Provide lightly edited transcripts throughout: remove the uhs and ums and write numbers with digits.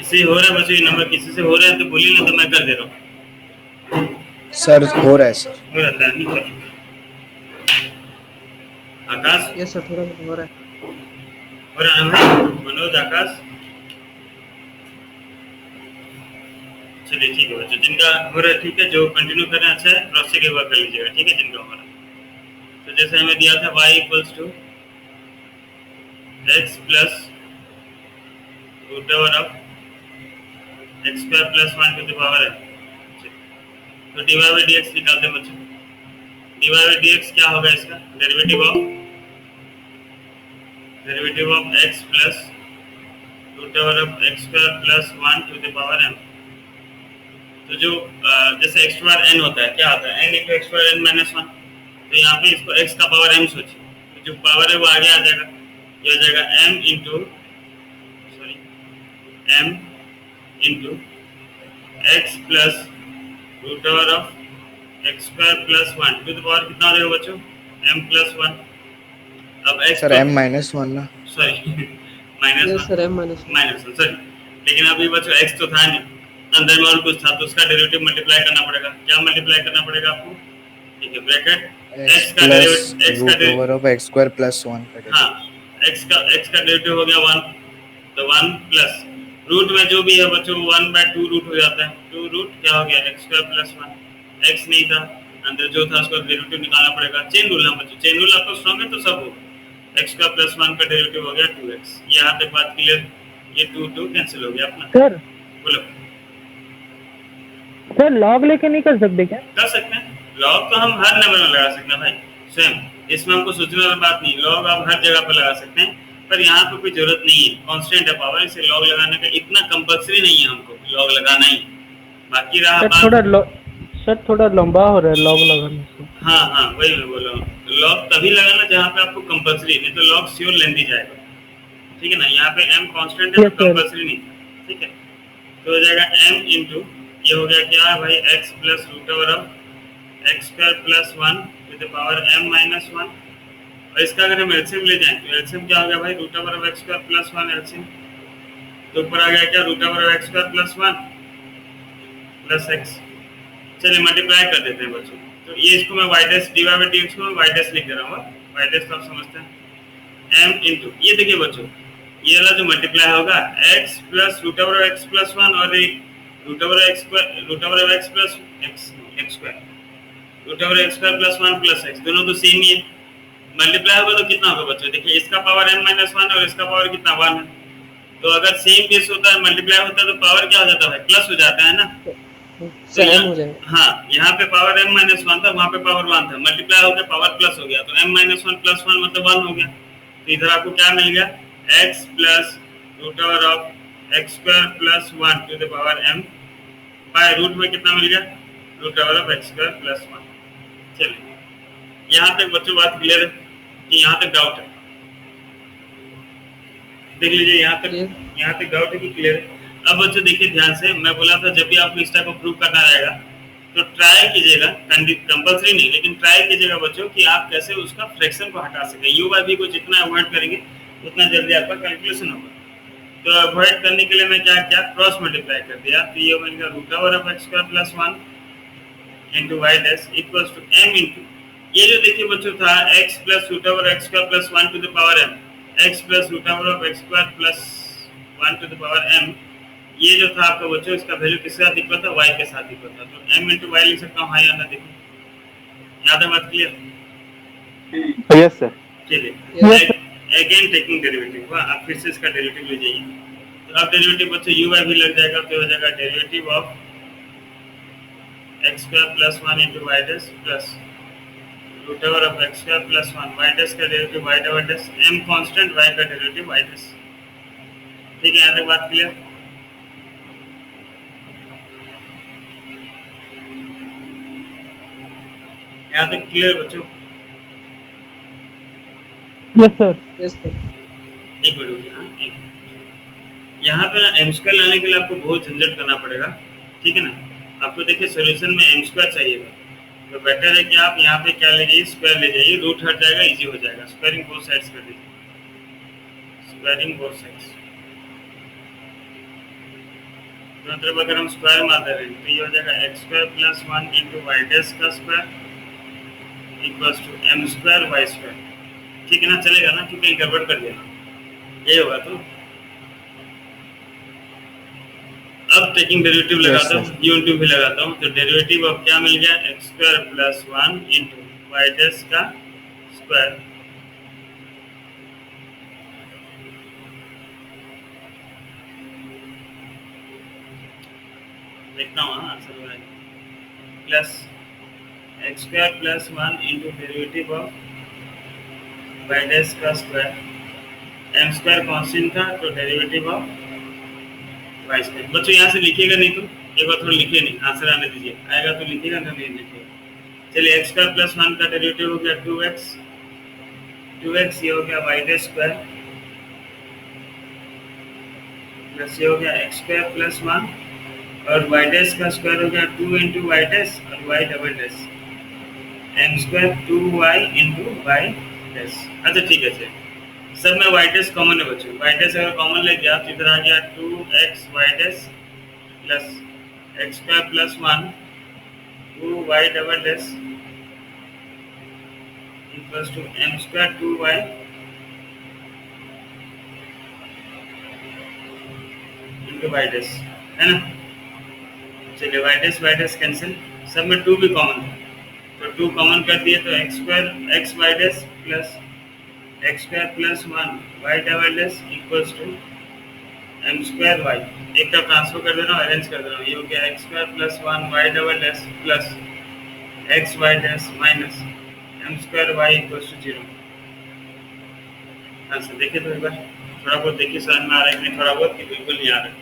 इससे हो रहा है बच्चों, ये नंबर किसी से हो रहा है तो बोलिए ना, तो मैं कर दे रहा हूँ। सर हो रहा है सर। हो जाता है नहीं? आकाश यस सर, थोड़ा बहुत हो रहा है। हो रहा है ना भाई? मनोज, आकाश, चलिए ठीक है बच्चों, जिनका हो रहा है ठीक है, जो कंटिन्यू कर रहे हैं अच्छा है, क्रॉस चेक एक बार कर लीजिएगा, ठीक है, जिनका हो रहा है। तो जैसे हमें दिया था y equals to x plus root over of x square plus one to the power है। तो d y by d x निकालते हैं बच्चों। D y by d x क्या होगा? इसका derivative of x plus root over of x square plus one to the power m. तो जो जैसे एक्स पावर एन होता है, क्या होता है? N into x power n minus one. तो यहाँ पे इसको एक्स का पावर एम सोचिए, तो जो पावर है वो आगे आ जाएगा, ये आ जाएगा m into sorry m into x plus root over of x square plus one to the power कितना हो जाएगा बच्चों? M plus one. अब एक्स सर तो m माइनस वन ना। Sorry minus yes sir, one, m minus one. Minus one sorry. लेकिन अभी बच्चों एक्स तो था नहीं, अंदर में और कुछ था, तो उसका डेरिवेटिव मल्टीप्लाई करना पड़ेगा। क्या मल्टीप्लाई करना पड़ेगा आपको? ठीक है, ब्रैकेट एक्स एक्स का plus derivative, root over of x square plus one का हाँ, डेरिवेटिव। एक्स का डेरिवेटिव हो गया वन, तो वन प्लस रूट में जो भी है बच्चों वन बाय टू रूट हो जाता है, टू रूट क्या हो गया? X square plus one. X नहीं था अंदर, जो था उसका डेरिवेटिव निकालना पड़ेगा। चेन रूल ना बच्चों, चेन रूल आपको स्ट्रॉन्ग है तो सब होगा। एक्स का प्लस वन का डेरिवेटिव हो गया टू एक्स। यहाँ तक बात क्लियर? ये टू टू कैंसिल हो गया अपना। सर बोलो। सर लॉग लेके नहीं कर सकते क्या? कर सकते हैं, लॉग तो हम हर नंबर में लगा सकते हैं भाई, सेम। इसमें हमको सोचने वाली बात नहीं, लॉग आप हर जगह पर लगा सकते हैं, पर यहाँ पे कोई जरूरत नहीं है, कांस्टेंट है पावर, इसे लॉग लगाने का इतना कंपल्सरी नहीं है हमको लॉग लगाना ही। बाकी रहा सर बात, सर थोड़ा लंबा हो रहा है लॉग लगाने से। हाँ हाँ वही मैं बोल रहा हूँ, लॉग तभी लगाना जहाँ पे आपको कंपल्सरी, नहीं तो लॉग श्योर लेंदी जाएगा, ठीक है ना। यहाँ पे एम कांस्टेंट है यस तो सर। कंपल्सरी नहीं, ठीक है। तो हो जाएगा एम इंटू, ये हो गया क्या भाई? X plus root over of x square plus one to the power m minus one. और इसका अगर हम एलसीएम ले जाएं तो एलसीएम क्या हो गया भाई? Root over of x square plus one LCM. तो ऊपर आ गया क्या? Root over of x square plus one plus x. चलिए मल्टीप्लाई कर देते हैं बच्चों। तो ये इसको मैं y dash d y by d x को मैं वाई डैश लिख दे रहा हूँ, वाई डैश तो आप समझते हैं। एम इंटू ये देखिए बच्चों, ये वाला जो मल्टीप्लाई होगा x plus root over of x plus one, और root over x square, root over of x plus x x square, root over x square plus one plus x, दोनों तो सेम ही है। मल्टीप्लाई होगा तो कितना होगा बच्चों? देखिए इसका पावर एन माइनस वन और इसका पावर कितना? वन है। तो अगर सेम बेस होता है, मल्टीप्लाई होता है, तो पावर क्या हो जाता है? प्लस हो जाता है ना। तो सर एम हो जाएगा। हाँ, यहाँ पे पावर एम माइनस वन था, वहाँ पे पावर वन था, मल्टीप्लाई होकर पावर प्लस हो गया, तो एम माइनस वन मतलब वन हो गया। तो इधर आपको क्या मिल गया? X plus root over of x square plus one to the power m by root में कितना मिल गया? Root over of x square plus one. चलिए यहाँ तक बच्चों बात क्लियर है कि यहाँ तक डाउट है? देख लीजिए यहाँ तक डाउट है कि क्लियर है? अब बच्चों देखिए ध्यान से, मैं बोला था जब भी आपको इस टाइप को प्रूव करना रहेगा तो ट्राई कीजिएगा, कंपल्सरी नहीं लेकिन ट्राई कीजिएगा बच्चों कि आप कैसे उसका फ्रैक्शन को हटा सकें। यू बाई भी को जितना अवॉइड करेंगे उतना जल्दी आपका कैलकुलेशन होगा। तो अवॉइड करने के लिए मैं क्या क्या क्रॉस मल्टीप्लाई कर दिया, तो ये बन गया root over of x square plus one into y dash equals to m into, ये जो देखिए बच्चों था x plus root over x square plus one to the power m, x plus root over of x square plus one to the power m, ये जो था आपका बच्चों इसका वैल्यू किसके साथ इक्वल था? वाई के साथ इक्वल था। तो एम इंटू वाई लिख सकता हूँ, हाँ या ना? देखो यहाँ तक बात क्लियर? Yes sir. चलिए अगेन टेकिंग डेरिवेटिव, आप फिर से इसका डेरिवेटिव ले जाइए। तो अब डेरिवेटिव बच्चों यू वाई भी लग जाएगा, तो हो जाएगा derivative of x square plus one into y dash plus root over of x square plus one y dash का derivative y double dash m constant y का डेरिवेटिव वाई डैश। ठीक है, यहाँ तक बात क्लियर? यहाँ तक क्लियर बच्चों? Yes sir. Yes sir. एक मिनट, यहाँ पे एम स्क्वायर लाने के लिए आपको बहुत झंझट करना पड़ेगा, ठीक है ना। आपको देखिए सोल्यूशन में एम स्क्वायर चाहिएगा, तो बेटर है कि आप यहाँ पे क्या ले जाइए? स्क्वायर ले जाइए, रूट हट जाएगा, इजी हो जाएगा। स्क्वायरिंग बोथ साइड्स कर दीजिए, स्क्वायरिंग बोथ साइड्स। दोनों तरफ अगर हम स्क्वायर मार दे रहे हैं तो ये हो जाएगा x square plus one into y dash का square equals to m square y square. ठीक है ना, चलेगा ना, क्योंकि कहीं गड़बड़ कर दिया ना, यही होगा। तो अब टेकिंग डेरिवेटिव Yes, लगाता sir. हूँ, यूनिट भी लगाता हूँ, तो डेरिवेटिव अब क्या मिल गया, x square plus one into y dash का स्क्वायर देखता हूँ आंसर हो जाएगा plus x square plus one into derivative of y dash का स्क्वायर, एम स्क्वायर कॉन्स्टेंट था तो डेरिवेटिव ऑफ वाई स्क्वायर। बच्चों यहाँ से लिखिएगा नहीं तो एक बार थोड़ा लिखिए, नहीं आंसर आने दीजिए, आएगा तो लिखिएगा, नहीं लिखिएगा। चलिए एक्स स्क्वायर प्लस वन का डेरिवेटिव हो गया टू एक्स, ये हो गया वाई डैश स्क्वायर प्लस ये हो गया एक्स स्क्वायर प्लस वन और वाई डैश का स्क्वायर हो गया टू इंटू वाई डैश और y double dash m square two y into y dash. अच्छा ठीक है, चलिए सब में वाई डैश कॉमन है बच्चों, वाई डैश अगर कॉमन ले गया तो इधर आ गया two x y dash plus x square plus one two y double dash equals to m square two y into y dash, है ना। चलिए वाई डैश कैंसिल, सब में टू भी कॉमन है तो टू कॉमन कर दिए तो x square x y dash plus x square plus one y double dash equals to m square y. एक का ट्रांसफर कर दे रहा हूँ, अरेंज कर दे रहा हूँ, ये हो गया x square plus one y double dash plus x y dash minus m square y equals to zero. Answer देखिए तो एक बार, थोड़ा बहुत देखिए समझ में आ रहा है कि नहीं, थोड़ा बहुत कि बिल्कुल नहीं आ रहा है।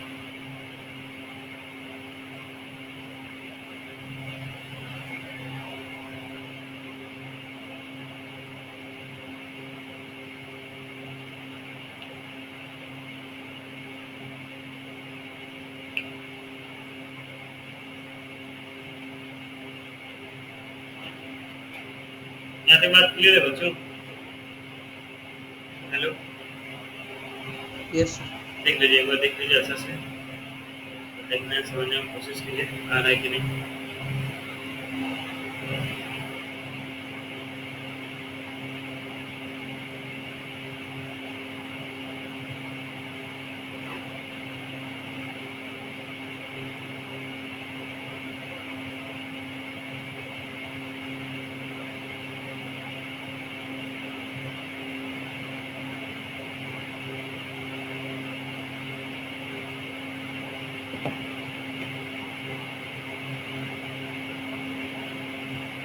यहाँ तक बात क्लियर है बच्चों? Hello, Yes, sir. देख लीजिए एक बार, देख लीजिए अच्छा से, देखने समझने की कोशिश कीजिए आ रहा है कि नहीं।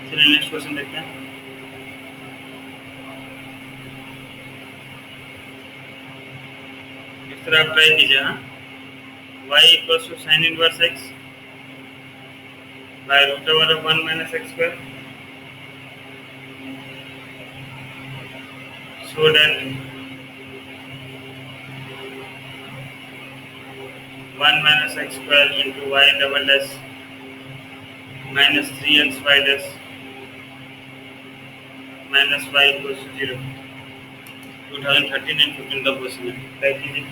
चलिए नेक्स्ट क्वेश्चन देखते हैं। इस तरह आप ट्राई कीजिए। हाँ, y equals to sine inverse x by root over of one minus x square, so that one minus x square into y double dash minus three x y dash minus y equals to zero. 2013 and 15 का question है, try कीजिए।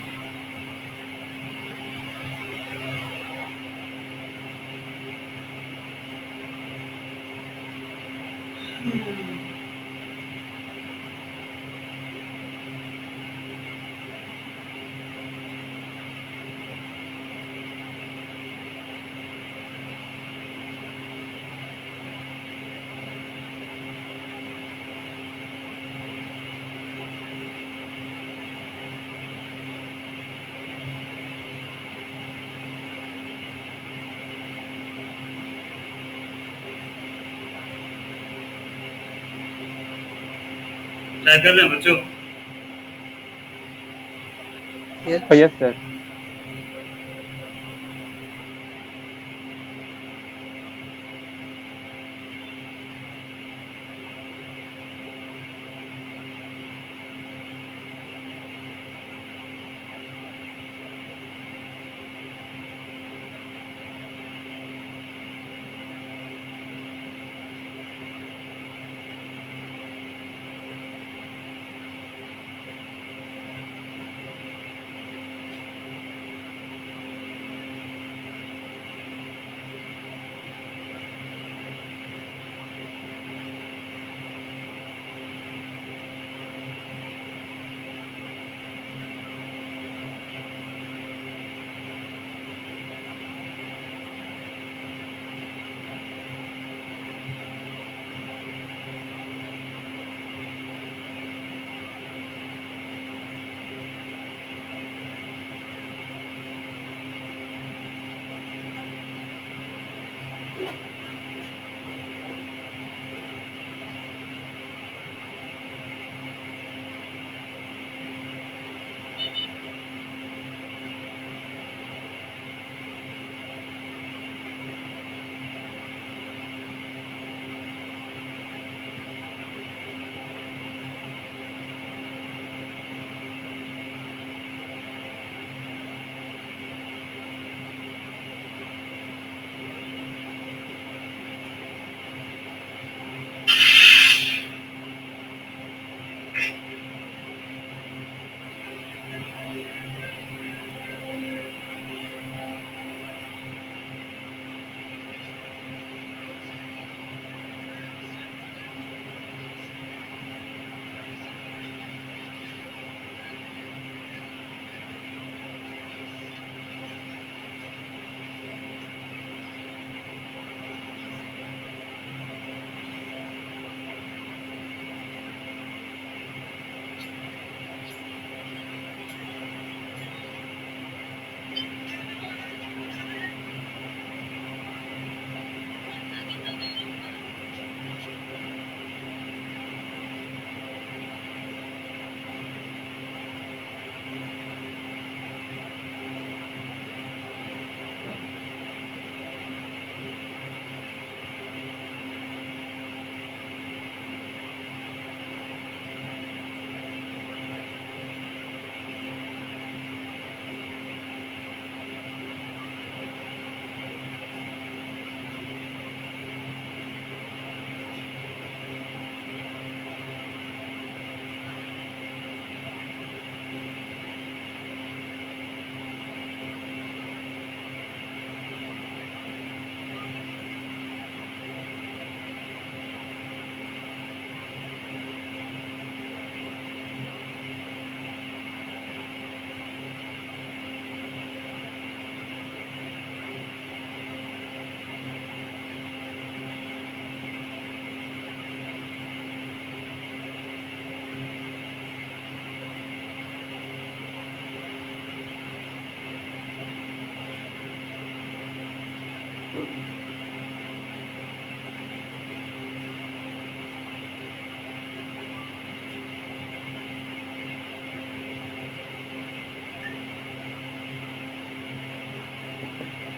Try कर रहे हैं बच्चों? Yes. Yes, sir.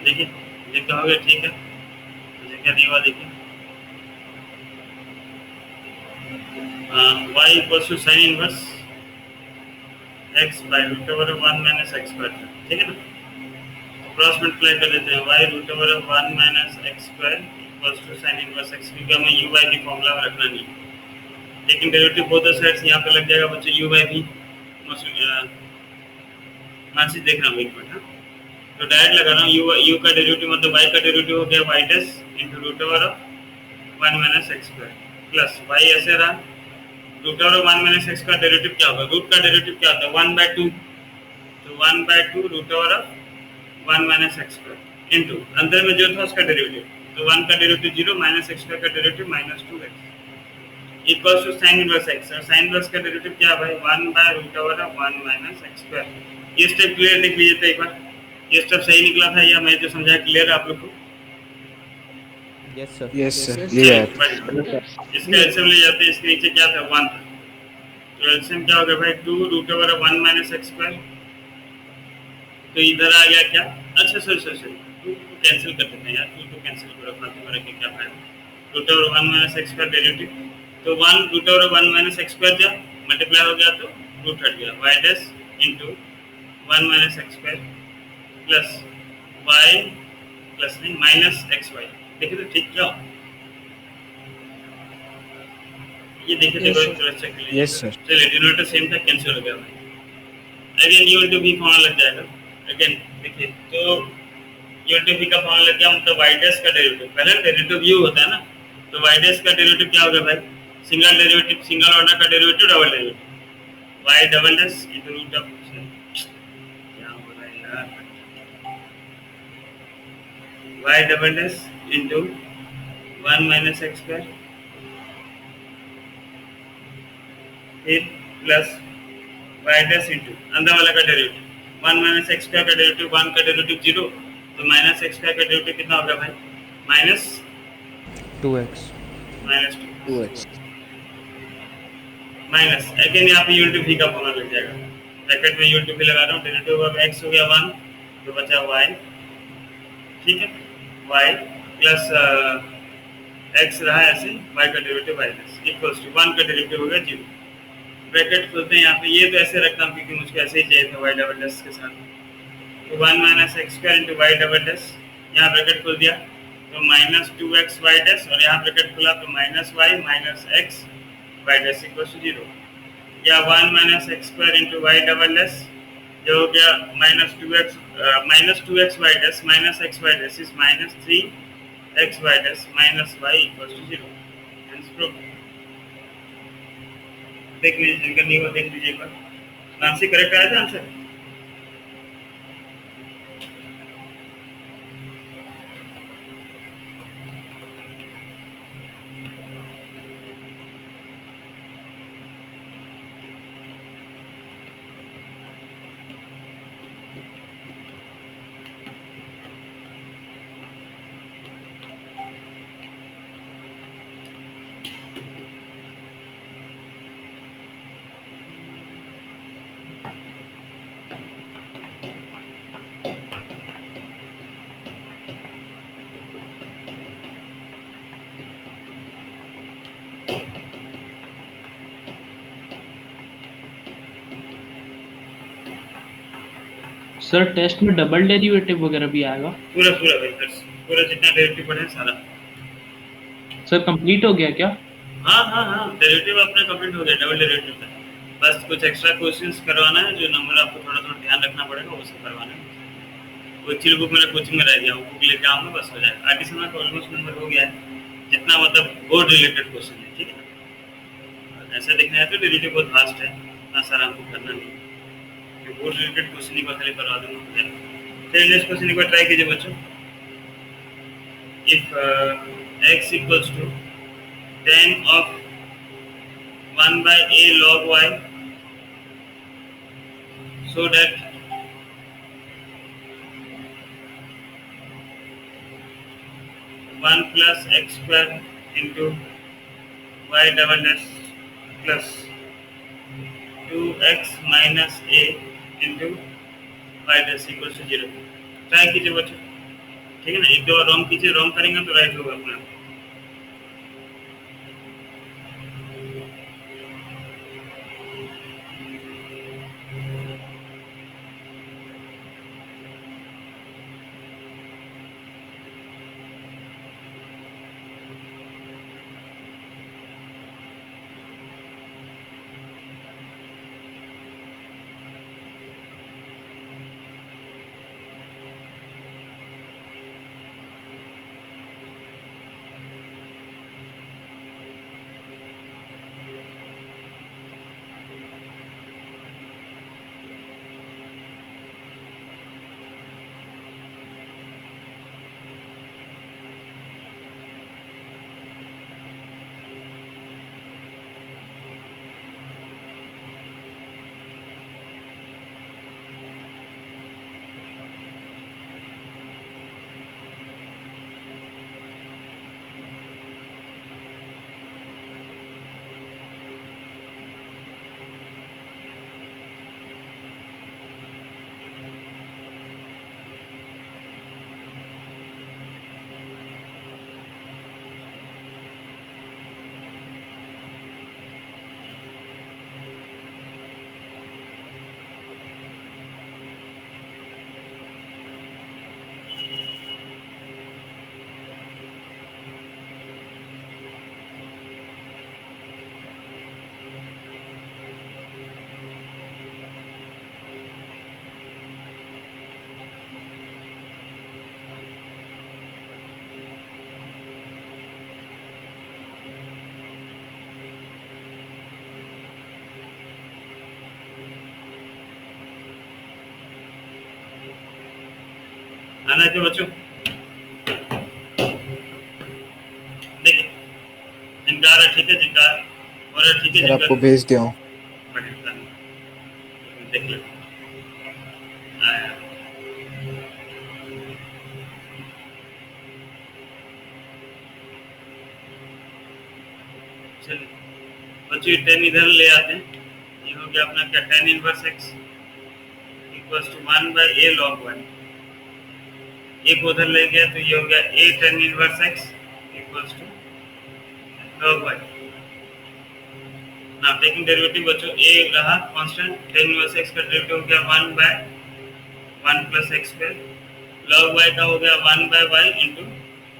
देखिए लिखा हो गया, ठीक है। मुझे क्या दिया हुआ देखिए, y equals to sine inverse x by root over 1 minus x square, ठीक है ना। क्रॉस मल्टीप्लाई कर देते हैं, y root over 1 minus x square equals to sine inverse x, क्योंकि हमें u by v फॉर्मूला में रखना नहीं है, लेकिन डेरिवेटिव बोथ साइड्स यहाँ पे लग जाएगा बच्चों u by v। मैसेज देख रहा हूँ एक मिनट, हाँ। तो डायरेक्ट लगा रहा हूँ, u का डेरिवेटिव मतलब y का डेरिवेटिव हो गया y dash into root over 1 minus x square plus y ऐसे रहा, रूट ओवर 1 माइनस x का डेरिवेटिव क्या होगा, रूट का डेरिवेटिव क्या होता है 1/2, तो 1/2 root over 1 minus x square into अंदर में जो था उसका डेरिवेटिव, तो 1 का डेरिवेटिव 0 माइनस x स्क्वायर का derivative minus 2x equals to sine inverse x, और साइन इनवर्स का डेरिवेटिव क्या है भाई 1 by root over 1 minus x square. ये स्टेप क्लियर लिख लीजिए था एक बार, ये स्टेप सही निकला था या मैं जो समझाया क्लियर है आप लोग को? Yes sir. Yes sir, Yes, clear. इसका एलसीएम ले जाते हैं, इसके नीचे क्या था 1 था, तो एलसीएम क्या हो गया भाई 2 root over 1 minus x square, तो इधर आ गया क्या, अच्छा सॉरी 2 को कैंसिल कर देते हैं यार, 2 को कैंसिल करो, फालतू में रख के क्या फायदा, root over 1 minus x square derivative, तो 1 root over 1 minus x square जा मल्टीप्लाई हो गया तो रूट हट गया, y dash into 1 minus x square plus y plus नहीं माइनस xy, देखिए तो ठीक क्या, ये देखिए Yes, देखो sir. एक तरह चेक कर लीजिए। Yes, sir. चलिए डिनोमिनेटर सेम था, कैंसिल हो गया भाई, again you into v formula लग जाएगा, अगेन देखिए तो यू इनटू v का फॉर्मूला लग गया, मतलब y डैश का डेरिवेटिव, पहले डेरिवेटिव u होता है ना, तो y डैश का डेरिवेटिव क्या होगा भाई, सिंगल डेरिवेटिव, सिंगल ऑर्डर का derivative double derivative, y double dash into root of, क्या हो रहा है यार, y double dash into 1 minus x square फिर प्लस y डैश इनटू अंदर वाला का डेरिवेटिव 1 माइनस x स्क्वायर का डेरिवेटिव 1 का डेरिवेटिव 0, तो माइनस x स्क्वायर का डेरिवेटिव कितना होगा भाई minus 2x। 2 2x। Minus again यहाँ पे यूनिट v का फॉर्मूला लग जाएगा, ब्रैकेट में यूनिट v लगा रहा हूँ, डेरिवेटिव ऑफ x हो गया 1, तो बचा y, ठीक है, y प्लस x रहा ऐसे, y का डेरिवेटिव y इक्वल्स टू 1 का डेरिवेटिव हो गया 0, ब्रैकेट खोलते हैं यहाँ पे, ये तो ऐसे रखता हूँ क्योंकि मुझको ऐसे ही चाहिए था y डबल डैश के साथ, तो 1 minus x square into y double dash, यहाँ ब्रैकेट खोल दिया तो माइनस 2x y डैश, और यहाँ ब्रैकेट खोला तो minus y minus x y dash equals to 0, या 1 minus x square into y double dash, जो हो गया minus 2x y dash minus x y dash is minus 3x y dash minus y equals to 0, hence proof. देख लीजिए जिनका नहीं हुआ देख लीजिए एक बार, नाम करेक्ट आया था आंसर। सर टेस्ट में डबल डेरिवेटिव वगैरह भी आएगा? पूरा पूरा भाई पूरा जितना डेरिवेटिव पढ़े सारा। सर कंप्लीट हो गया क्या? हाँ डेरिवेटिव अपना कंप्लीट हो गया, डबल डेरिवेटिव का बस कुछ एक्स्ट्रा क्वेश्चंस करवाना है, जो नंबर आपको थोड़ा थोड़ा ध्यान रखना पड़ेगा वो सब करवाना है। वो एक्चुअली बुक मेरा कोचिंग में रह गया, वो बुक लेके आऊँगा बस हो जाएगा। आर्टिसन का ऑलमोस्ट नंबर हो गया है, जितना मतलब बोर्ड रिलेटेड क्वेश्चन है, ठीक है। ऐसा देखना है तो डेरिवेटिव बहुत फास्ट है, इतना सारा हमको करना नहीं है, बोर्ड रिलेटेड क्वेश्चन एक बार खाली करवा दूंगा। फिर नेक्स्ट क्वेश्चन एक बार ट्राई कीजिए बच्चों। If x equals to tan of 1 by a log y, so that 1 plus x square into y double dash plus 2x minus a into y dash equal to 0। Try कीजिए बच्चों, ठीक है ना। एक दो बार रॉन्ग कीजिए, रॉन्ग करेंगे तो राइट होगा अपना। आना है बच्चों, देखिए जिनका आ रहा है ठीक है, जिनका हो रहा है ठीक है, सर जिनका आपको भेज दिया हूँ। बढ़िया, देख लो आया। चलिए बच्चों ये 10 इधर ले आते हैं। ये हो गया अपना क्या, tan inverse x equals to 1 by a log 1। एक उधर ले गया तो ये हो गया a tan inverse x equals to log 1। Now taking derivative बच्चों a रहा कांस्टेंट, tan इनवर्स x का डेरिवेटिव हो गया 1 by 1 plus x square, log y का हो गया 1 by y into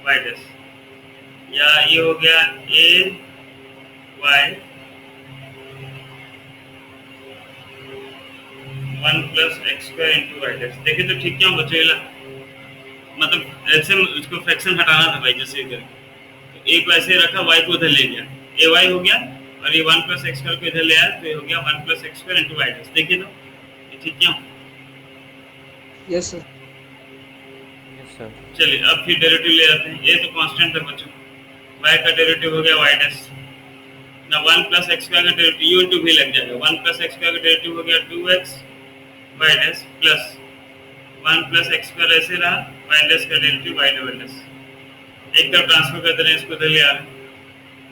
y dash, या ये हो गया a y 1 plus x square into y dash. देखिए तो ठीक क्या बच्चों, ये मतलब ऐसे इसको फ्रैक्शन हटाना था भाई, जैसे इधर तो एक वैसे रखा, y को उधर ले गया, ए वाई हो गया, और ये 1 प्लस एक्स स्क्वायर को इधर ले आया तो ये हो गया 1 plus x square into y dash. देखिए तो ये ठीक क्या। Yes sir. Yes sir. चलिए अब फिर डेरिवेटिव ले आते हैं। ये तो कांस्टेंट है बच्चों, y का डेरिवेटिव हो गया y डैश ना 1 प्लस एक्स स्क्वायर का डेरिवेटिव u इंटू v लग जाएगा। 1 प्लस एक्स स्क्वायर का डेरिवेटिव हो गया 2x y dash plus 1 plus x square ऐसे रहा, y डैश का डेरिवेटिव y डबल डैश। एक तरफ ट्रांसफर कर दे रहे हैं, इसको इधर ले आ रहे हैं,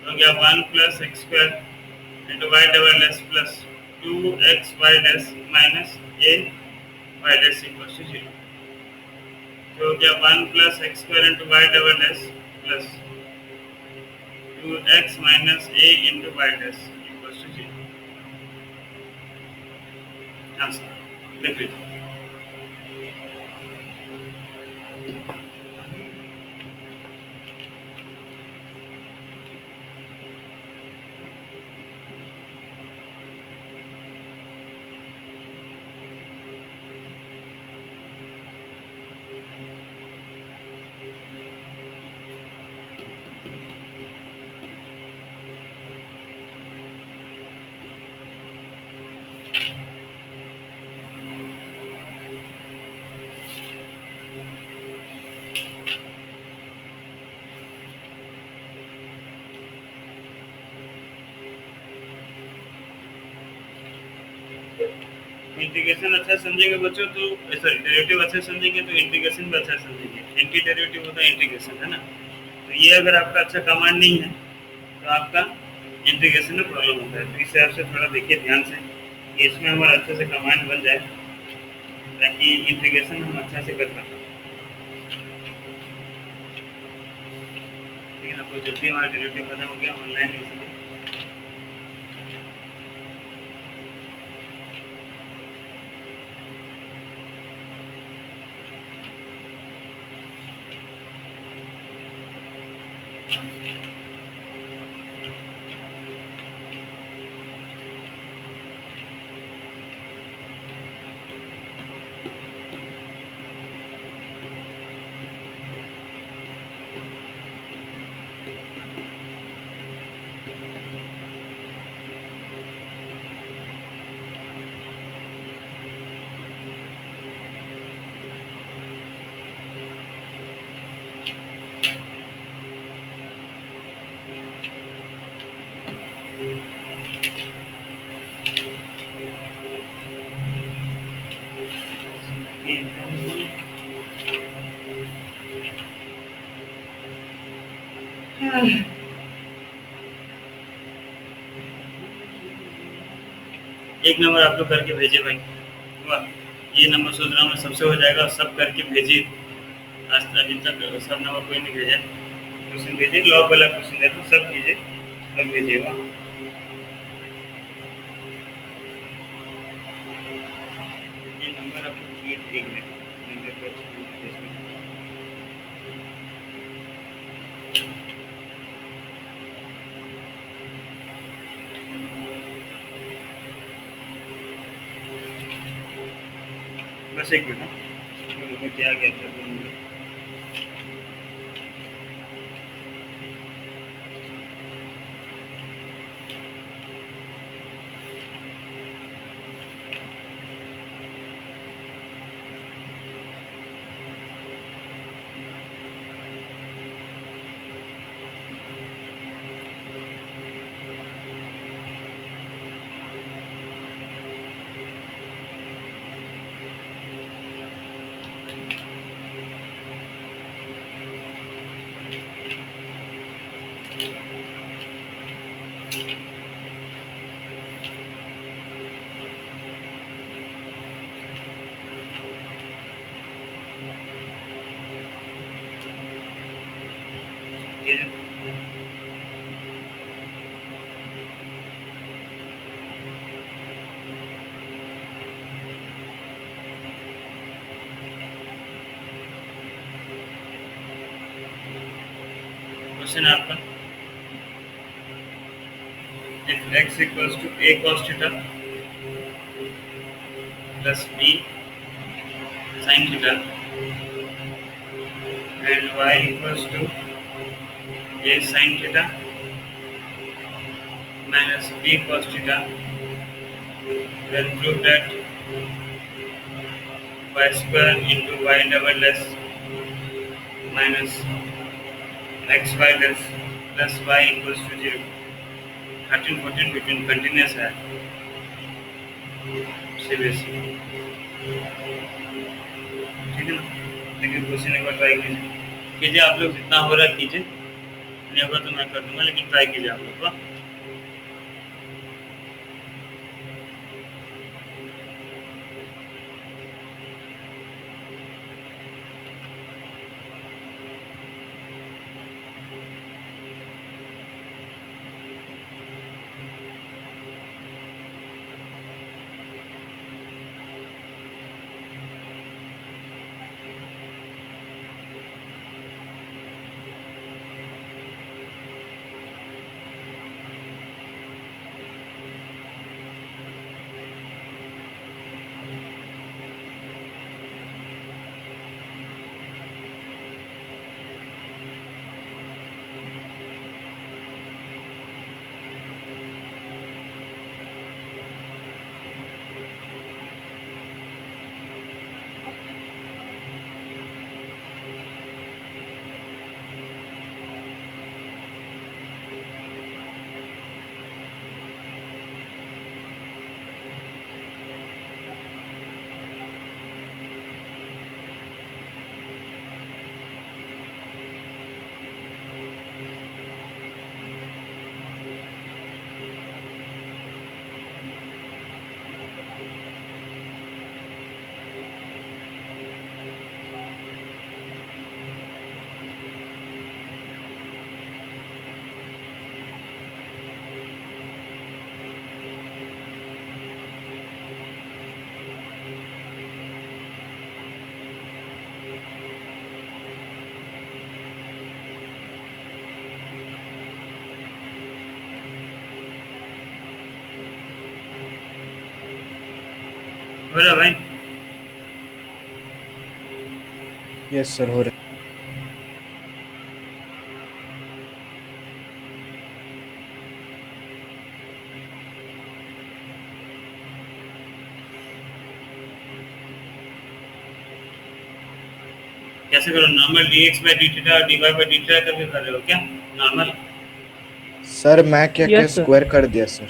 हो गया 1 plus x square into y double dash plus 2x y dash minus a y dash equals to 0। तो हो गया 1 plus x square into y double dash plus 2x minus a into y dash equals to 0। Answer लिख लीजिए। Integration अच्छा समझेंगे बच्चों तो sorry derivative अच्छा समझेंगे तो इंटीग्रेशन भी अच्छा समझेंगे। एंटी डेरिवेटिव होता है इंटीग्रेशन, है ना। तो ये अगर आपका अच्छा कमांड नहीं है तो आपका इंटीग्रेशन में प्रॉब्लम होता है। तो इस हिसाब से थोड़ा देखिए ध्यान से कि इसमें हमारा अच्छे से कमांड बन जाए ताकि इंटीग्रेशन हम अच्छा से कर पाए। ठीक है ना, तो जल्दी हमारा डेरिवेटिव खत्म हो गया ऑनलाइन इसलिए। एक नंबर आप लोग करके भेजे भाई। वाह, ये नंबर सोच रहा हूँ मैं सबसे हो जाएगा, सब करके भेजिए। आज तक अभी तक सब नंबर कोई नहीं भेजा। क्वेश्चन भेजिए, लॉग वाला क्वेश्चन है तो सब कीजिए, सब भेजिएगा। ये नंबर आपको ये ठीक है। बस एक मिनट, क्या क्या था ये क्वेश्चन आपका, if x equals to a cos theta plus b sin theta and y equals to a sin theta minus b cos theta, then prove that y square into y double less minus xy less plus y equals to 0। 13 14 between continuous है CBSE, ठीक है ना। लेकिन question एक बार try कीजिए आप लोग, जितना हो रहा है कीजिए, नहीं होगा तो मैं कर दूंगा, लेकिन ट्राई कीजिए आप लोग को। हो रहा भाई? यस सर, हो रहा कैसे करो? नॉर्मल dx बाई dt और dy बाई dt करके कर रहे हो क्या नॉर्मल? है। सर मैं क्या क्या यस सर। स्क्वायर कर दिया सर,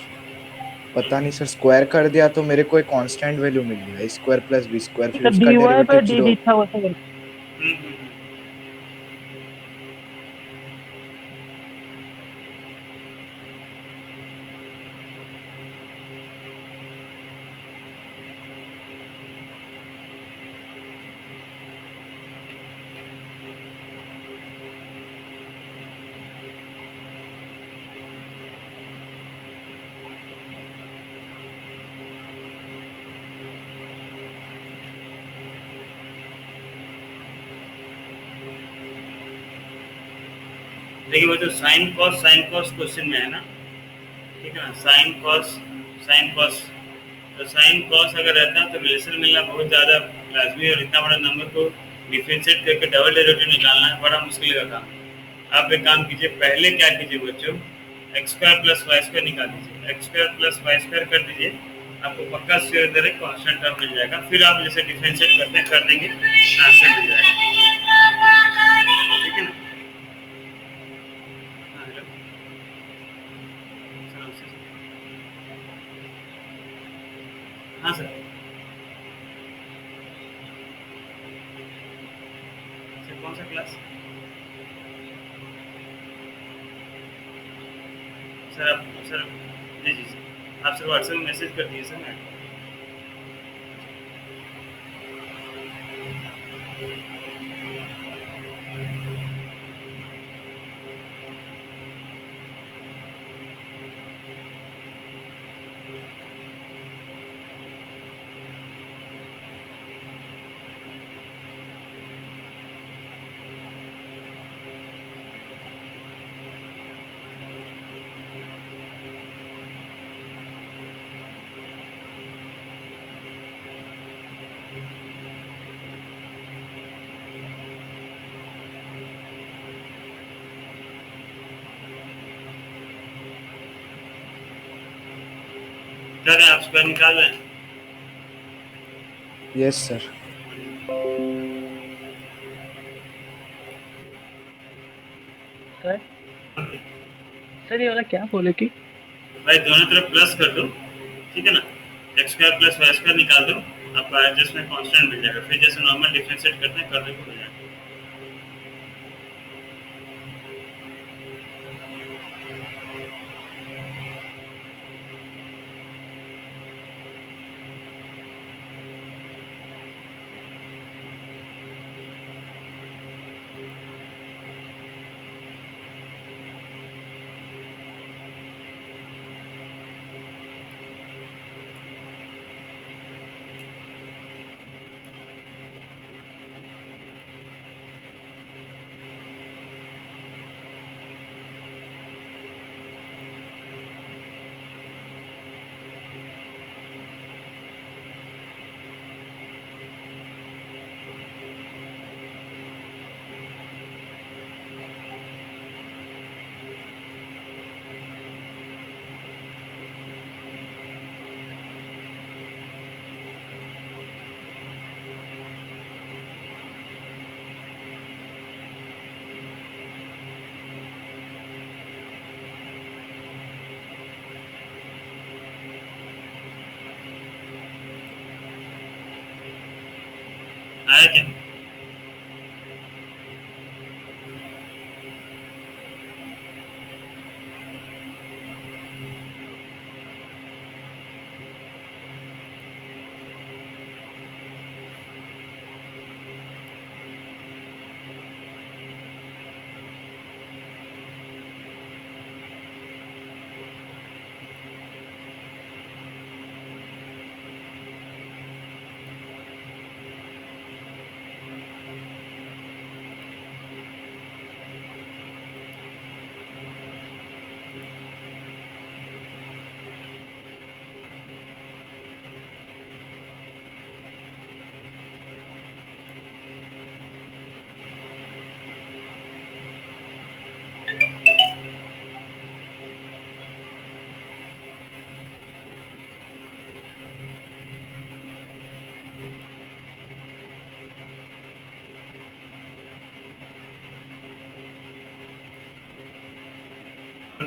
पता नहीं सर, स्क्वायर कर दिया तो मेरे को एक कांस्टेंट वैल्यू मिल गया, a square plus b square, फिर मतलब उसका dy डेरिवेटिव पर जीरो। dt था वैसा करके। हम्म, हम्म, हम्म। देखिए वो जो साइन कॉस क्वेश्चन में है ना, ठीक है ना, साइन कॉस, तो साइन कॉस अगर रहता है तो रिलेशन मिलना बहुत ज़्यादा लाजमी है, और इतना बड़ा नंबर को डिफ्रेंशिएट करके डबल डेरिवेटिव निकालना है बड़ा मुश्किल का काम। आप एक काम कीजिए, पहले क्या कीजिए बच्चों, x square plus y square निकाल दीजिए, x square plus y square कर दीजिए, आपको पक्का से इधर एक कांस्टेंट टर्म मिल जाएगा, फिर आप जैसे डिफ्रेंशिएट करते हैं कर देंगे, आंसर मिल जाएगा। ठीक है ना? हाँ हेलो सर, नमस्ते सर। हाँ सर, सर कौन सा क्लास? सर आप सर जी जी सर, आप सर व्हाट्सएप में मैसेज कर दिए सर मैं। क्या आप स्क्वायर निकाल रहे हैं? Yes sir. सर सर ये वाला क्या बोले कि भाई दोनों तरफ प्लस कर दो, ठीक है ना, x square plus y square निकाल दो, आपको एडजस्ट में कांस्टेंट मिल जाएगा, फिर जैसे नॉर्मल डिफरेंशिएट करते हैं कर दो हो जाएगा।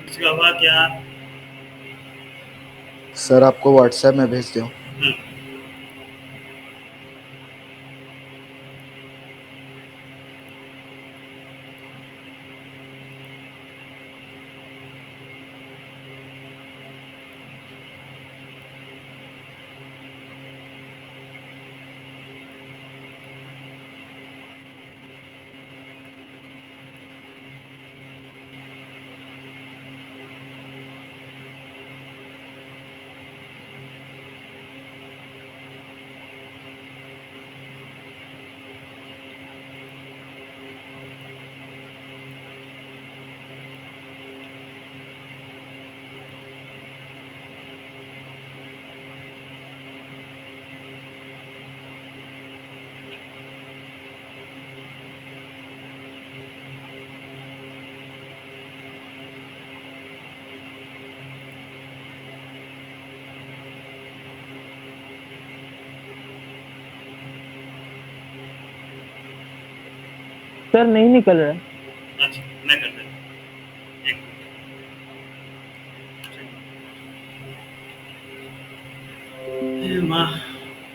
इसका हुआ क्या? सर आपको व्हाट्सएप में भेज दूँ? हम्म, सर नहीं निकल रहा है। अच्छा मैं कर देता हूँ, एक minute.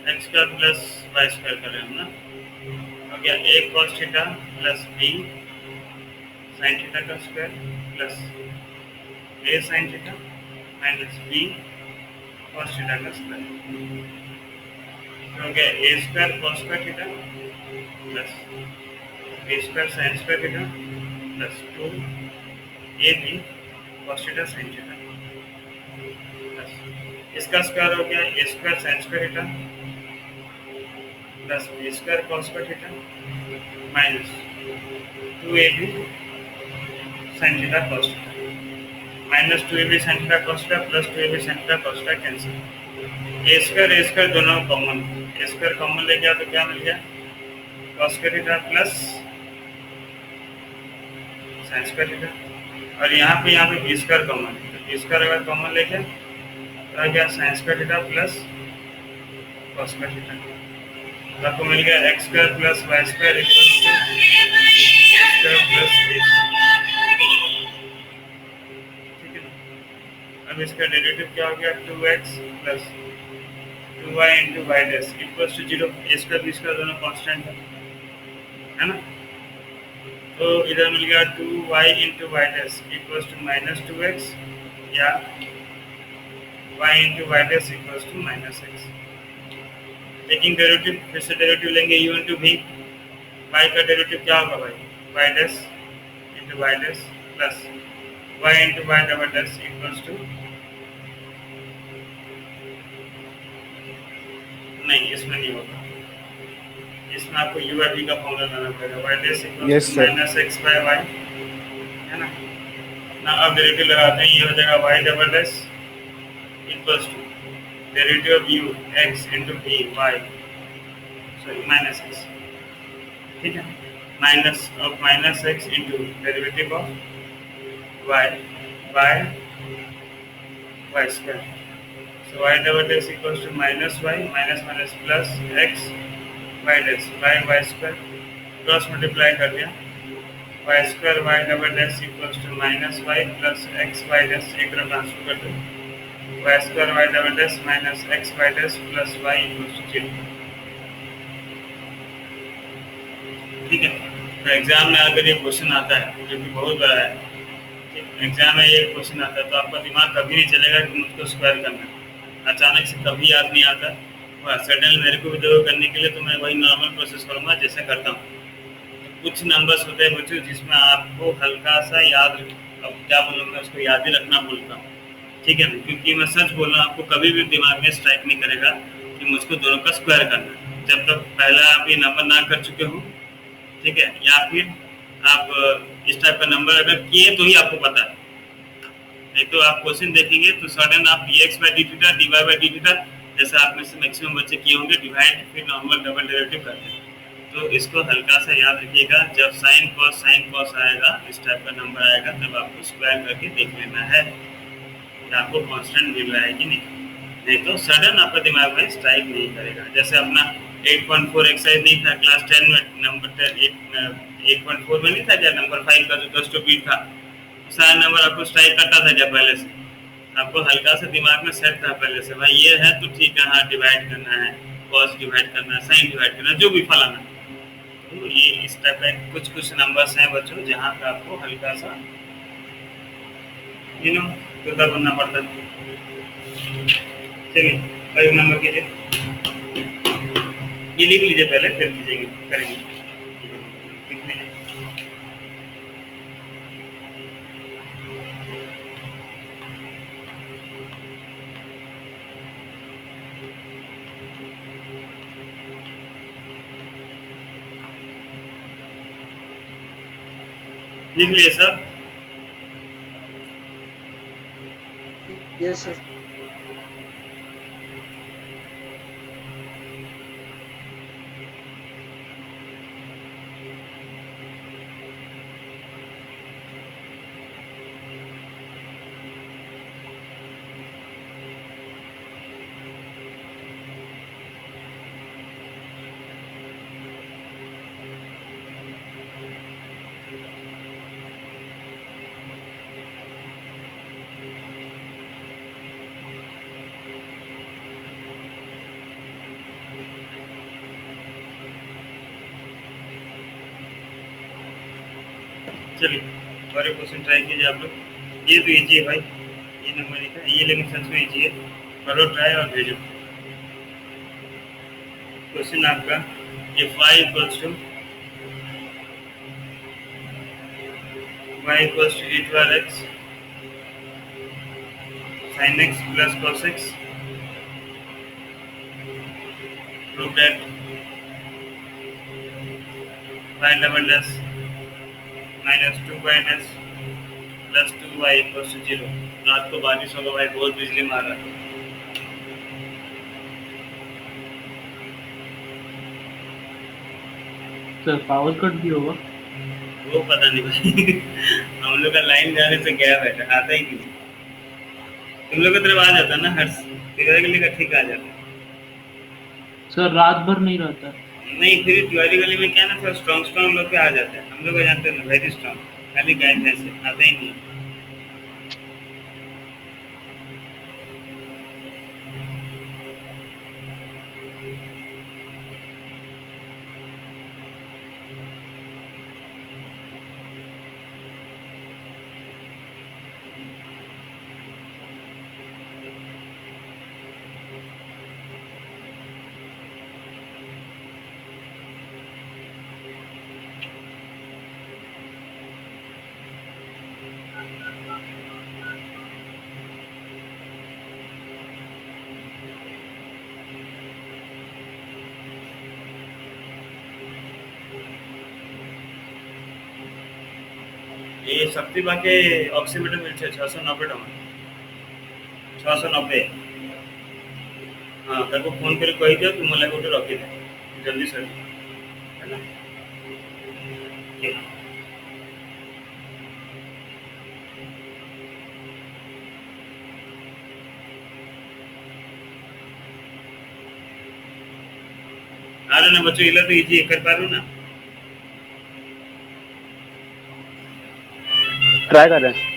X square plus y square कर रहे हैं हम ना। हो गया a cos theta plus b sine theta का square plus a sine theta minus b cos theta का स्क्वायर। हो गया a square cos square theta plus b square sine square theta plus 2 a b cos theta sine theta plus इसका square हो गया a square sine square theta plus b square cos square theta minus 2ab sin theta cos theta minus 2ab sin theta cos theta plus 2ab sin theta cos theta cancel. A square दोनों common, a square common ले गया तो क्या मिल गया? cos square theta plus sin square theta और यहाँ पे बी स्क्वायर कॉमन है तो बी स्क्वायर अगर कॉमन ले गया तो आ गया sin square theta plus cos square theta. तो आपको मिल गया x square plus y square equal to square plus b. ठीक है ना। अब इसका डेरिवेटिव क्या हो गया? 2x plus 2y into y dash equal to 0। A square b square दोनों कांस्टेंट है ना। तो इधर मिल गया 2y into y dash equal to minus 2x या y into y dash equal to minus x। Taking derivative, फिर से डेरिवेटिव लेंगे u इंटू v। y का डेरिवेटिव क्या होगा भाई? y dash into y dash plus y into y double dash equals to, नहीं इसमें नहीं होगा, इसमें आपको u और v का फॉर्मूला लाना पड़ेगा। y dash equals to minus x by y है ना। अब डेरिवेटिव लगाते हैं, ये हो जाएगा y double dash equals to derivative of u x into v y sorry minus x। ठीक है, minus of minus x into derivative of y by y square. So y double dash equals to minus y minus minus plus x y dash by y square cross multiply कर दिया y square y double dash equals to minus y plus x y dash एक तरफ transfer कर दो y square y double dash minus x y dash plus y equals to 0। ठीक है, तो exam में अगर ये क्वेश्चन आता है जो कि बहुत बड़ा है, एग्जाम में ये क्वेश्चन आता है तो आपका दिमाग कभी नहीं चलेगा कि मुझको स्क्वायर करना है। अचानक से कभी याद नहीं आता, सडन मेरे को भी जरूर करने के लिए तो मैं वही नॉर्मल प्रोसेस करूँगा जैसे करता हूँ। कुछ नंबर्स होते हैं बच्चों जिसमें आपको हल्का सा याद, अब क्या बोलूँगा उसको याद ही रखना भूलता हूँ। ठीक है ना, क्योंकि मैं सच बोल रहा हूँ, आपको कभी भी दिमाग में स्ट्राइक नहीं करेगा कि मुझको दोनों का स्क्वायर करना है जब तक पहला आप ये नंबर ना कर चुके हो। ठीक है, या फिर आप इस टाइप का नंबर अगर किए तो ही आपको पता है, नहीं तो आप क्वेश्चन देखेंगे तो सडन आप dx by D theta dy by D theta जैसा आप में से मैक्सिमम बच्चे किए होंगे डिवाइड फिर नॉर्मल डबल डेरिवेटिव करते हैं। तो इसको हल्का सा याद रखिएगा, जब साइन कॉस आएगा इस टाइप का नंबर आएगा तब आपको स्क्वायर करके देख लेना है कि आपको कांस्टेंट मिल रहा है कि नहीं तो सडन आपका दिमाग में स्ट्राइक नहीं करेगा। जैसे अपना 8.4 एक्सरसाइज नहीं था क्लास 10 में, नंबर 8.4 में नहीं था क्या, नंबर 5 का जो 10 टॉपिक था, सारा नंबर आपको स्ट्राइक करता था क्या पहले से? आपको हल्का सा दिमाग में सेट था पहले से, भाई ये है तो ठीक है, हाँ डिवाइड करना है, कॉस डिवाइड करना है, साइन डिवाइड करना है, जो भी फलाना है। तो ये इस टाइप का कुछ कुछ नंबर्स हैं बच्चों जहाँ पे आपको हल्का सा यू नो पता करना पड़ता है। चलिए और एक नंबर कीजिए, ये लिख लीजिए पहले फिर कीजिएंगे करेंगे। लिख लीजिए। लिख लिए सर? Yes, sir. चलिए और एक क्वेश्चन ट्राई कीजिए आप लोग। ये तो इजी है भाई, ये नंबर लिखा है ये, लेकिन सच में इजी है। करो ट्राई और भेजो। क्वेश्चन आपका if y equals to e to r x sin x plus cos x, prove that y double dash minus 2y dash plus 2y equals to 0। रात को बारिश होगा भाई, बहुत बिजली मार रहा है। सर पावर कट भी होगा? वो पता नहीं भाई हम लोग का लाइन जाने से गया बैठा, आता ही नहीं। तुम लोग की तरफ आ जाता ना हर्ष, तेरा गली का ठीक आ जाता। सर रात भर नहीं रहता। नहीं फिर तिवारी गली में क्या ना, थोड़ा स्ट्रॉन्ग स्ट्रॉन्ग लोग पे आ जाते हैं। हम लोग को जानते हैं ना, वेरी स्ट्रॉन्ग, खाली गाय भैंस से आता ही नहीं। ये शक्तिबा के ऑक्सीमीटर मिलছে 690 টাকা, 690। हाँ ताको फोन करे कही दियो तुम लगे गोटे रखी दे जल्दी से, है ना? ठीक। अरे ना बच्चों इला तो इजी कर पारो ना। ट्राई कर रहे हैं।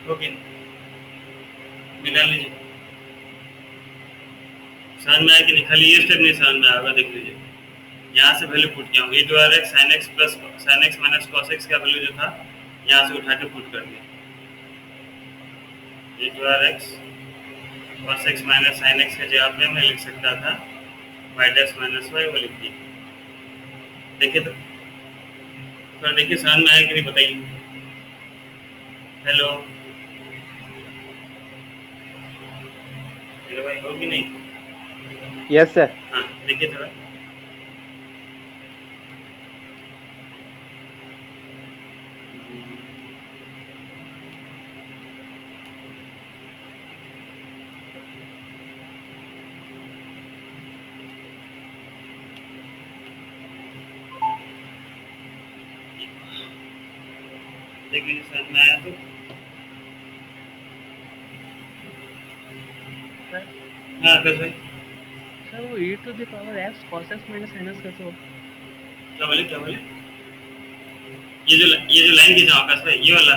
ओके, निकाल लीजिए। समझ में आया कि नहीं? खाली ये स्टेप नहीं समझ में आएगा, देख लीजिए। यहाँ से वैल्यू पुट किया हूँ, e to r x sine x plus sine x minus cos x का वैल्यू जो था यहाँ से उठा के पुट कर दिया। e to r x cos x minus sine x के जगह पे मैं लिख सकता था वाई डैश माइनस वाई, वो लिख दिया। देखिए तो थोड़ा देखिए समझ में आया कि नहीं बताइए। हेलो हेलो भाई, हो कि नहीं? Yes sir. हाँ देखिए थोड़ा। देख लीजिए समझ में आया तो। सर हाँ आकाश भाई, सर वो e to the power x cos x minus sin x कैसे हो? क्या बोले क्या बोले? ये जो लाइन खींचा आकाश भाई, ये वाला।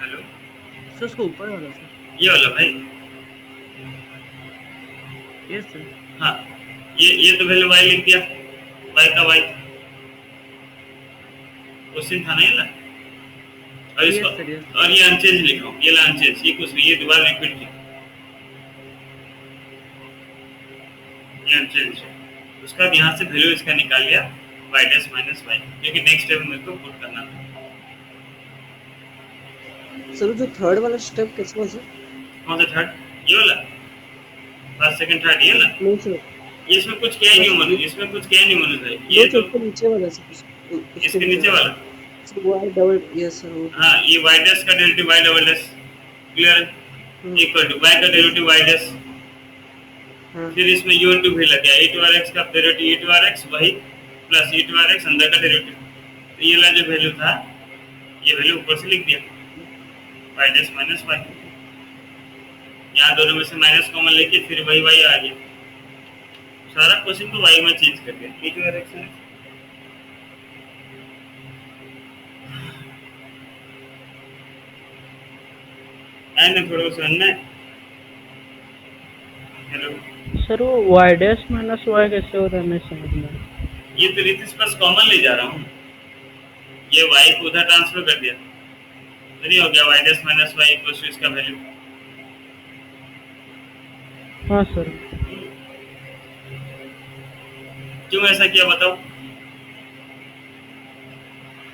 हेलो, सर उसको ऊपर वाला सर। ये वाला भाई। Yes sir. हाँ, ये तो वैल्यू वाई लिख दिया, वाई का वाई क्वेश्चन था ना ये ना। और इसको Yes, sir, yes. और ये अनचेंज लिखा हूँ, ये ला अनचेंज, ये कुछ नहीं, ये दोबारा रिपीट किया, ये अनचेंज है। उसका अब यहाँ से वैल्यू इसका निकाल लिया वाई डैश माइनस वाई, क्योंकि नेक्स्ट स्टेप मेरे को पुट करना था। सर जो थर्ड वाला स्टेप कैसे हुआ सर? कौन सा थर्ड? ये वाला फर्स्ट सेकंड थर्ड, ये वाला। नहीं सर, ये इसमें कुछ क्या ही नहीं मनु, इसमें कुछ क्या ही नहीं मनु भाई। ये तो उसके नीचे वाला सर, इसके नीचे वाला। वाई डबल, यस सर वो। हाँ, ये वाई डैश का derivative y double dash, clear है? इक्वल टू वाई का डेरिवेटिव वाई डैश, हाँ फिर इसमें u इंटू भी लग गया, e टू आर एक्स का derivative e to r x वही plus e to r x अंदर का डेरिवेटिव। तो ये वाला जो वैल्यू था, ये वैल्यू ऊपर से लिख दिया वाई डैश माइनस वाई। यहाँ दोनों में से माइनस कॉमन लेके फिर वही वाई आ गया। सारा क्वेश्चन तो वाई में चेंज कर दिया, e टू आर एक्स है। आए ना थोड़ा समझ में? हेलो, सर वो y डैश माइनस y कैसे हो रहा है, मैं समझ में। ये तो रीतिस प्लस कॉमन ले जा रहा हूँ, ये y को उधर ट्रांसफर कर दिया तो नहीं हो गया y dash minus y equal to इसका वैल्यू। हाँ सर। क्यों ऐसा किया बताओ?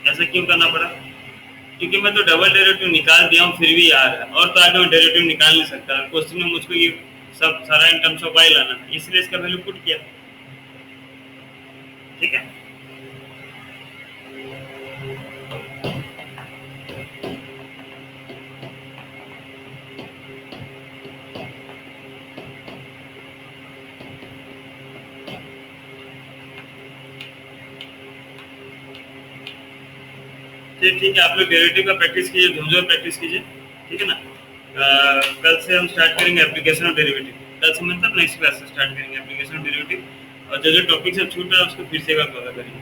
ऐसा क्यों करना पड़ा? क्योंकि मैं तो डबल डेरिवेटिव निकाल दिया हूँ फिर भी आ रहा है, और तो आगे मैं डेरिवेटिव निकाल नहीं सकता। क्वेश्चन में मुझको ये सब सारा इन टर्म्स ऑफ y लाना है, इसलिए इसका वैल्यू पुट किया। ठीक है, ठीक है, आप लोग डेरिवेटिव का प्रैक्टिस कीजिए, झुंझुर प्रैक्टिस कीजिए, ठीक है ना। कल से हम स्टार्ट करेंगे एप्लीकेशन ऑफ डेरिवेटिव। कल से मतलब नेक्स्ट क्लास से स्टार्ट करेंगे एप्लीकेशन ऑफ डेरिवेटिव, और जो जो टॉपिक सब छूट रहा है उसको फिर से एक बार कवर करेंगे।